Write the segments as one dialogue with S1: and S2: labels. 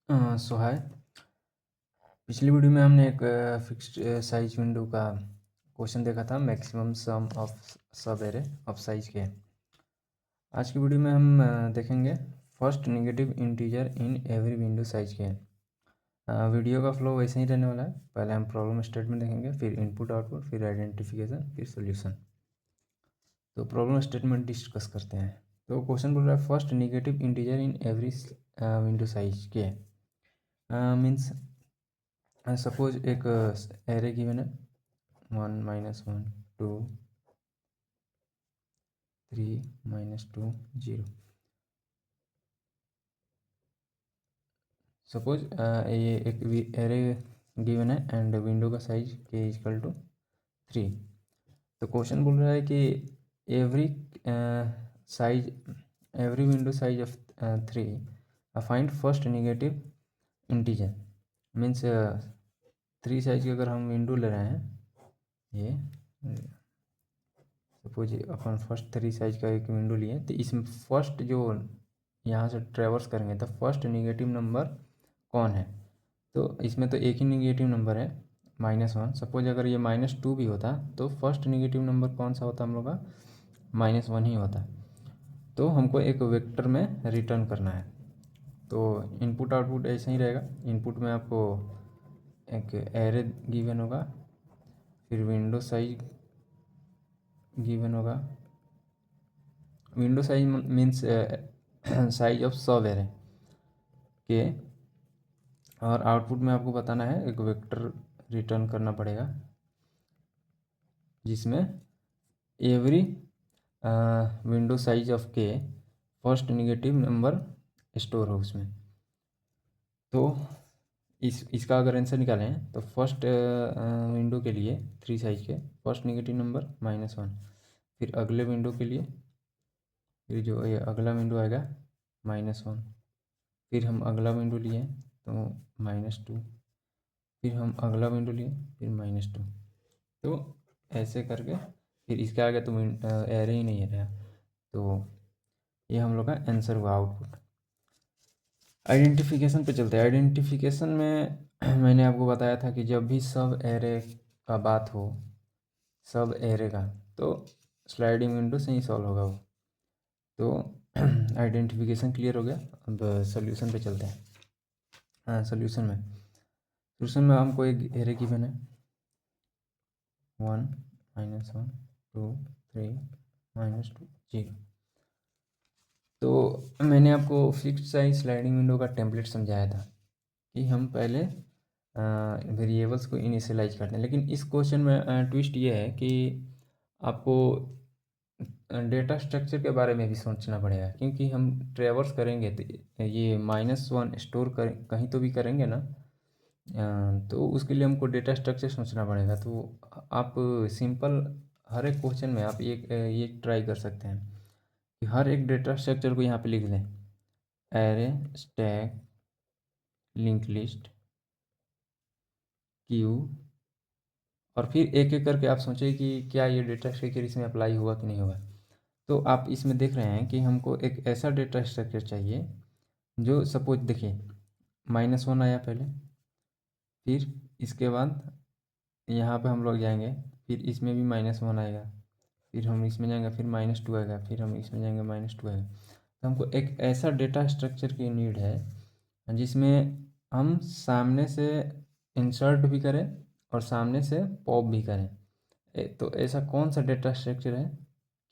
S1: सो हाय। पिछली वीडियो में हमने एक फिक्स्ड साइज विंडो का क्वेश्चन देखा था, मैक्सिमम सम ऑफ सब एरे ऑफ साइज के। आज की वीडियो में हम देखेंगे first negative integer in every window size के। वीडियो का फ्लो वैसे ही रहने वाला है। पहले हम प्रॉब्लम स्टेटमेंट देखेंगे, फिर इनपुट आउटपुट, फिर आइडेंटिफिकेशन, फिर सोल्यूशन। तो प्रॉब्लम स्टेटमेंट डिस्कस करते हैं। तो क्वेश्चन बोल रहा है first negative integer in every window size के। मीन्स सपोज एक एरे गिवन है 1 -1 2 3 -2 0। सपोज ये एक एरे गिवन है एंड विंडो का साइज के इक्वल टू 3। तो क्वेश्चन बोल रहा है कि every size every window size of 3 find first negative integer. Means 3 size की अगर हम विंडो ले रहे हैं, ये सपोज अपन फर्स्ट 3 साइज का एक विंडो लिए, तो इसमें फर्स्ट जो यहाँ से ट्रेवर्स करेंगे तो फर्स्ट नेगेटिव नंबर कौन है। तो इसमें तो एक ही नेगेटिव नंबर है -1। सपोज अगर ये -2 भी होता तो फर्स्ट नेगेटिव नंबर कौन सा होता हम लोग का, -1 ही होता। तो हमको एक वेक्टर में रिटर्न करना है। तो इनपुट आउटपुट ऐसा ही रहेगा। इनपुट में आपको एक एरे गिवन होगा, फिर विंडो साइज गिवन होगा। Window size means size of सब एरे के, और आउटपुट में आपको बताना है एक वेक्टर रिटर्न करना पड़ेगा जिसमें एवरी विंडो साइज ऑफ के फर्स्ट नेगेटिव नंबर स्टोर हो उसमें। तो इसका अगर आंसर निकालें तो फर्स्ट विंडो के लिए 3 साइज के फर्स्ट नेगेटिव नंबर -1, फिर अगले विंडो के लिए फिर जो ये अगला विंडो आएगा -1, फिर हम अगला विंडो लिए तो -2, फिर हम अगला विंडो लिए फिर -2। तो ऐसे करके फिर इसके आगे तो एरे ही नहीं रहा। तो ये हम लोग का आंसर हुआ आउटपुट। आइडेंटिफिकेशन पे चलते हैं। आइडेंटिफिकेशन में मैंने आपको बताया था कि जब भी सब एरे का बात हो, सब एरे का, तो स्लाइडिंग विंडो से ही सॉल्व होगा वो। तो आइडेंटिफिकेशन क्लियर हो गया। अब सोल्यूशन पे चलते हैं। हाँ, सोल्यूशन में हमको एक एरे गिवन है 1 -1 2 3 -2 0। तो मैंने आपको फिक्स्ड साइज स्लाइडिंग विंडो का टेम्पलेट समझाया था कि हम पहले वेरिएबल्स को इनिशियलाइज करते हैं। लेकिन इस क्वेश्चन में ट्विस्ट ये है कि आपको डेटा स्ट्रक्चर के बारे में भी सोचना पड़ेगा, क्योंकि हम ट्रेवर्स करेंगे तो ये -1 स्टोर कर कहीं तो भी करेंगे ना। तो उसके लिए हमको डेटा स्ट्रक्चर सोचना पड़ेगा। तो आप सिंपल हर एक क्वेश्चन में आप ये ट्राई कर सकते हैं कि हर एक डेटा स्ट्रक्चर को यहाँ पे लिख दें, array, stack, link list, Q, और फिर एक एक करके आप सोचें कि क्या ये डेटा स्ट्रक्चर इसमें अप्लाई हुआ कि नहीं हुआ। तो आप इसमें देख रहे हैं कि हमको एक ऐसा डेटा स्ट्रक्चर चाहिए जो सपोज देखिए -1 आया पहले, फिर इसके बाद यहाँ पे हम लोग जाएंगे, फिर इसमें भी -1 आएगा, फिर हम इसमें जाएंगे, फिर -2 आएगा, फिर हम इसमें जाएंगे -2 आएगा। तो हमको एक ऐसा डेटा स्ट्रक्चर की नीड है जिसमें हम सामने से इंसर्ट भी करें और सामने से पॉप भी करें। तो ऐसा कौन सा डेटा स्ट्रक्चर है,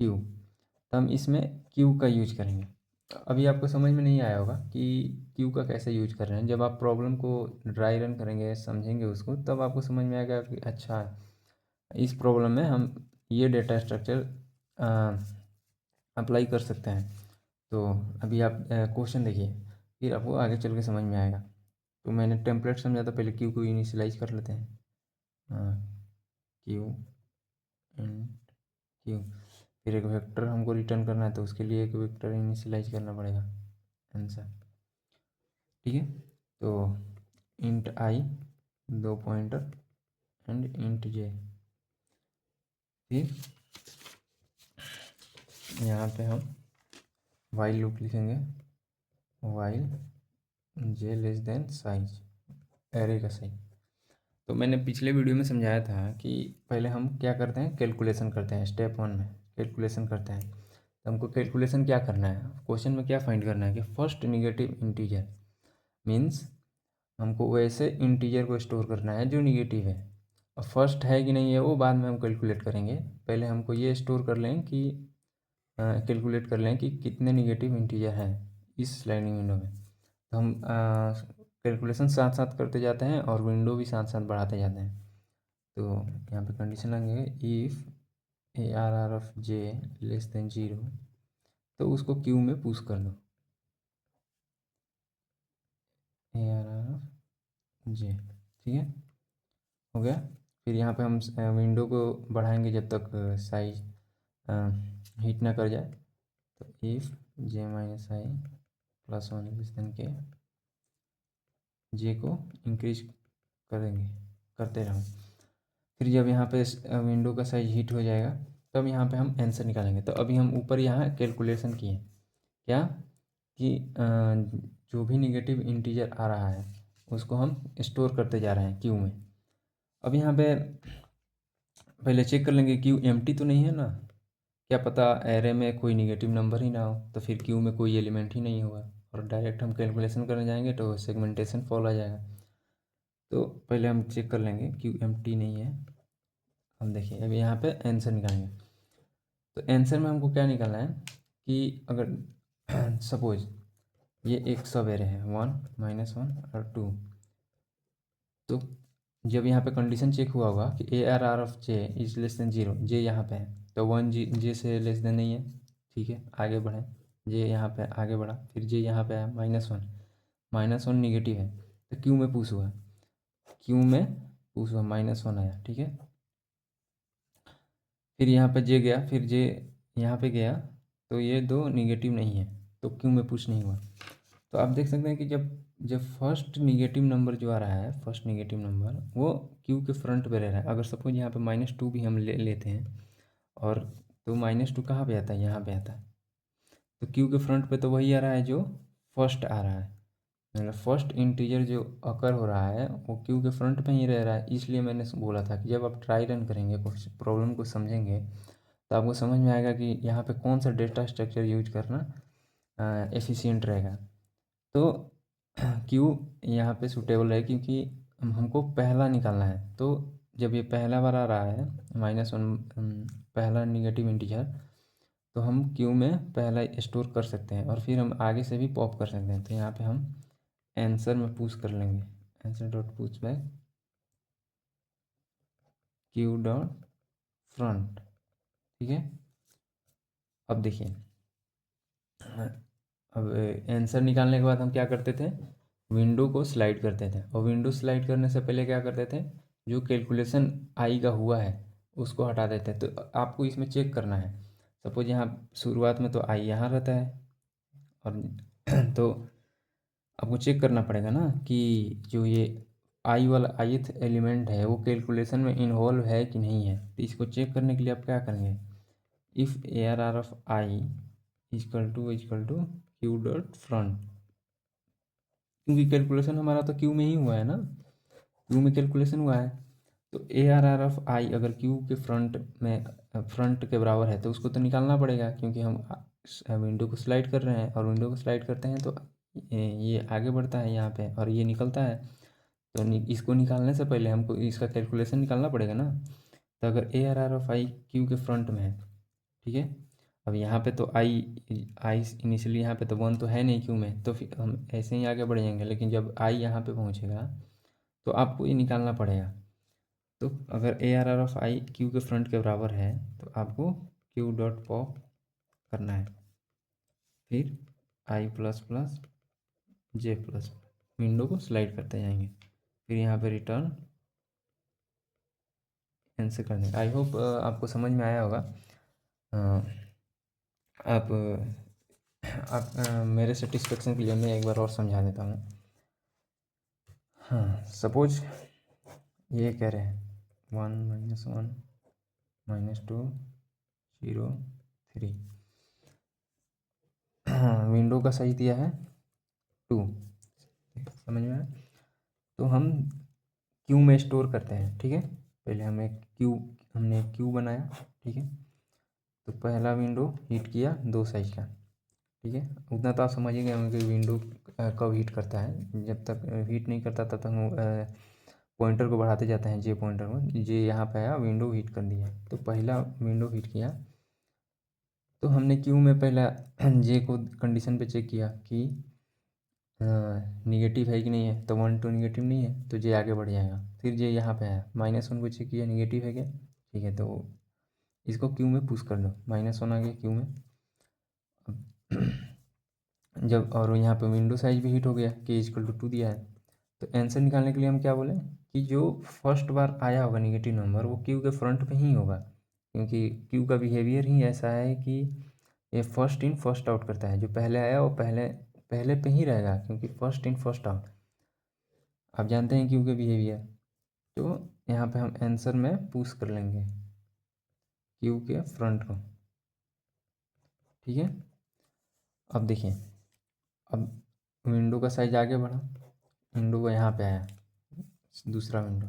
S1: क्यू। तो हम इसमें क्यू का यूज करेंगे। अभी आपको समझ में नहीं आया होगा कि क्यू का कैसे यूज कर रहे हैं। जब आप प्रॉब्लम को ड्राई रन करेंगे, समझेंगे उसको, तब आपको समझ में आएगा कि अच्छा, इस प्रॉब्लम में हम ये डेटा स्ट्रक्चर अप्लाई कर सकते हैं। तो अभी आप क्वेश्चन देखिए, फिर आपको आगे चल के समझ में आएगा। तो मैंने टेम्पलेट समझा था, पहले क्यू को इनिशियलाइज कर लेते हैं। क्यू एंड क्यू, फिर एक वेक्टर हमको रिटर्न करना है, तो उसके लिए एक वेक्टर इनिशियलाइज करना पड़ेगा। आंसर ठीक है। तो int I 2 pointer and int J, फिर यहाँ पे हम वाइल लूप लिखेंगे, while J less than size, array का साइज। तो मैंने पिछले वीडियो में समझाया था कि पहले हम क्या करते हैं, कैलकुलेशन करते हैं। स्टेप 1 में कैलकुलेशन करते हैं। तो हमको कैलकुलेशन क्या करना है, क्वेश्चन में क्या फाइंड करना है कि फर्स्ट निगेटिव इंटीजर, मीन्स हमको वैसे इंटीजर को स्टोर करना है जो निगेटिव है। और फर्स्ट है कि नहीं है वो बाद में हम कैलकुलेट करेंगे, पहले हमको ये स्टोर कर लें कि कैलकुलेट कर लें कि कितने निगेटिव इंटीजर हैं इस स्लाइडिंग विंडो में। तो हम कैलकुलेशन साथ साथ करते जाते हैं और विंडो भी साथ साथ बढ़ाते जाते हैं। तो यहाँ पे कंडीशन लगेगा if ARR of J less then 0, तो उसको क्यू में पुश कर दो, ARR ऑफ जे, ठीक है, हो गया। फिर यहाँ पे हम विंडो को बढ़ाएंगे जब तक साइज हीट ना कर जाए। तो if J minus I plus 1 less than के, जे को इंक्रीज करेंगे, करते रहो। फिर जब यहाँ पे विंडो का साइज हीट हो जाएगा तब यहाँ पे हम आंसर निकालेंगे। तो अभी हम ऊपर यहाँ कैलकुलेशन किए क्या कि जो भी निगेटिव इंटीजर आ रहा है उसको हम स्टोर करते जा रहे हैं क्यू में। अब यहाँ पे पहले चेक कर लेंगे क्यू एम्प्टी तो नहीं है ना, क्या पता एरे में कोई निगेटिव नंबर ही ना हो, तो फिर क्यू में कोई एलिमेंट ही नहीं होगा और डायरेक्ट हम कैलकुलेशन करने जाएंगे तो सेगमेंटेशन फॉल आ जाएगा। तो पहले हम चेक कर लेंगे क्यू एम्प्टी नहीं है। हम देखिए अभी यहाँ पे आंसर निकालेंगे। तो आंसर में हमको क्या निकालना है कि अगर सपोज ये एक सब एरे है 1 -1 और 2, तो जब यहाँ पे कंडीशन चेक हुआ होगा कि ARR of J is less than 0, जे यहाँ पे है तो 1 जे से लेस देन नहीं है, ठीक है, आगे बढ़े, जे यहाँ पे आगे बढ़ा, फिर जे यहाँ पे है -1 निगेटिव है तो क्यू में पुश हुआ, -1 आया, ठीक है। फिर यहाँ पे जे गया, फिर जे यहाँ पे गया तो ये दो निगेटिव नहीं है तो क्यू में पुश नहीं हुआ। तो आप देख सकते हैं कि जब जब फर्स्ट निगेटिव नंबर जो आ रहा है, फर्स्ट निगेटिव नंबर वो क्यू के फ्रंट पे रह रहा है। अगर सपोज यहाँ पे -2 भी हम लेते हैं और तो -2 कहाँ पे आता है, यहाँ पे आता है, तो क्यू के फ्रंट पे तो वही आ रहा है जो फर्स्ट आ रहा है, मतलब फर्स्ट इंटीजर जो अकर हो रहा है वो क्यू के फ्रंट पे ही रह रहा है। इसलिए मैंने बोला था कि जब आप ट्राई रन करेंगे, कुछ प्रॉब्लम को समझेंगे तो आपको समझ में आएगा कि यहाँ पे कौन सा डेटा स्ट्रक्चर यूज करना एफिशिएंट रहेगा। तो क्यू यहाँ पे सूटेबल है क्योंकि हमको पहला निकालना है। तो जब ये पहला बार आ रहा है -1, पहला निगेटिव इंटीजर, तो हम क्यू में पहला स्टोर कर सकते हैं और फिर हम आगे से भी पॉप कर सकते हैं। तो यहाँ पे हम आंसर में पुश कर लेंगे, answer dot push back Q dot front, ठीक है। अब देखिए अब आंसर निकालने के बाद हम क्या करते थे, विंडो को स्लाइड करते थे और विंडो स्लाइड करने से पहले क्या करते थे, जो कैलकुलेशन आई का हुआ है उसको हटा देते हैं। तो आपको इसमें चेक करना है, सपोज यहाँ शुरुआत में तो आई यहाँ रहता है और तो आपको चेक करना पड़ेगा ना कि जो ये आई वाला ith एलिमेंट है वो कैलकुलेशन में इन्वॉल्व है कि नहीं है। तो इसको चेक करने के लिए आप क्या करेंगे, if ARR of I equal to q dot front, क्योंकि कैलकुलेशन हमारा तो क्यू में ही हुआ है ना, क्यू में कैलकुलेशन हुआ है। तो ARR ऑफ आई अगर क्यू के फ्रंट में फ्रंट के बराबर है तो उसको तो निकालना पड़ेगा, क्योंकि हम विंडो को स्लाइड कर रहे हैं और विंडो को स्लाइड करते हैं तो ये आगे बढ़ता है यहाँ पे और ये निकलता है। तो इसको निकालने से पहले हमको इसका कैलकुलेशन निकालना पड़ेगा ना। तो अगर ARR ऑफ आई क्यू के फ्रंट में है, ठीक है, अब यहाँ पे तो आई आई इनिशियली यहाँ पे तो 1 तो है नहीं क्यू में, तो फिर हम ऐसे ही आगे बढ़ जाएंगे। लेकिन जब आई यहाँ पे पहुँचेगा तो आपको ये निकालना पड़ेगा। तो अगर ARR ऑफ आई क्यू के फ्रंट के बराबर है तो आपको क्यू डॉट पॉप करना है, फिर आई प्लस प्लस जे प्लस, विंडो को स्लाइड करते जाएंगे, फिर यहाँ पे रिटर्न आंसर करने। आई होप आपको समझ में आया होगा। आप मेरे सेटिस्फेक्शन के लिए मैं एक बार और समझा देता हूँ। हाँ, सपोज ये कह रहे हैं 1 -1 -2 0 3, विंडो का साइज दिया है 2, समझ में आया? तो हम क्यू में स्टोर करते हैं, ठीक है। पहले हमने क्यू बनाया, ठीक है। तो पहला विंडो हीट किया 2 साइज का, ठीक है। उतना तो आप समझ ही गए होंगे कि विंडो कब हीट करता है। जब तक हीट नहीं करता तब तक हम पॉइंटर को बढ़ाते जाते हैं, जे पॉइंटर को। जे यहाँ पे आया, विंडो हीट कर दिया। तो पहला विंडो हीट किया, तो हमने क्यू में पहला जे को कंडीशन पे चेक किया कि निगेटिव है कि नहीं है। तो 1 2 निगेटिव नहीं है, तो जे आगे बढ़ जाएगा। फिर जे यहाँ पे आया, -1 को चेक किया, निगेटिव है क्या, ठीक है। तो इसको क्यू में पुश कर दो, -1 आ गया क्यू में। जब और यहाँ पे विंडो साइज भी हीट हो गया, k = 2 दिया है। तो आंसर निकालने के लिए हम क्या बोलें कि जो फर्स्ट बार आया होगा निगेटिव नंबर, वो क्यू के फ्रंट पे ही होगा, क्योंकि क्यू का बिहेवियर ही ऐसा है कि ये फर्स्ट इन फर्स्ट आउट करता है। जो पहले आया वो पहले पहले पे ही रहेगा, क्योंकि फर्स्ट इन फर्स्ट आउट आप जानते हैं क्यू के बिहेवियर। तो यहाँ पे हम आंसर में पुश कर लेंगे क्यू के फ्रंट को, ठीक है। अब देखिए, अब विंडो का साइज आगे बढ़ा, विंडो को यहाँ पे आया, दूसरा विंडो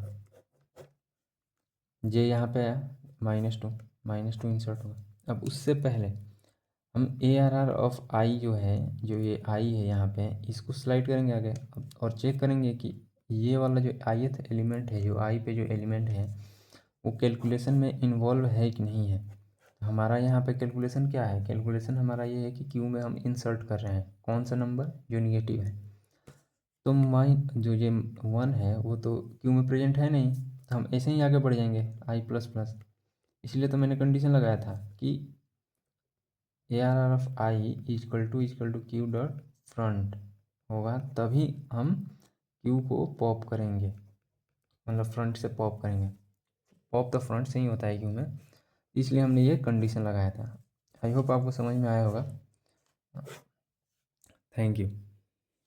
S1: जे यहाँ पे आया, -2 इंसर्ट हुआ। अब उससे पहले हम ARR ऑफ आई जो है, जो ये आई है यहाँ पे, इसको स्लाइड करेंगे आगे और चेक करेंगे कि ये वाला जो ith एलिमेंट है, जो आई पे जो एलिमेंट है, वो कैलकुलेशन में इन्वॉल्व है कि नहीं है। हमारा यहाँ पे कैलकुलेशन क्या है, कैलकुलेशन हमारा ये है कि क्यू में हम इंसर्ट कर रहे हैं कौन सा नंबर, जो निगेटिव है। तो जो ये 1 है वो तो क्यू में प्रेजेंट है नहीं, तो हम ऐसे ही आगे बढ़ जाएंगे i++। इसलिए तो मैंने कंडीशन लगाया था कि ARR of I equal to q dot front होगा, तभी हम क्यू को पॉप करेंगे, मतलब फ्रंट से पॉप करेंगे। पॉप तो फ्रंट से ही होता है क्यू में, इसलिए हमने ये कंडीशन लगाया था। आई होप आपको समझ में आया होगा। Thank you.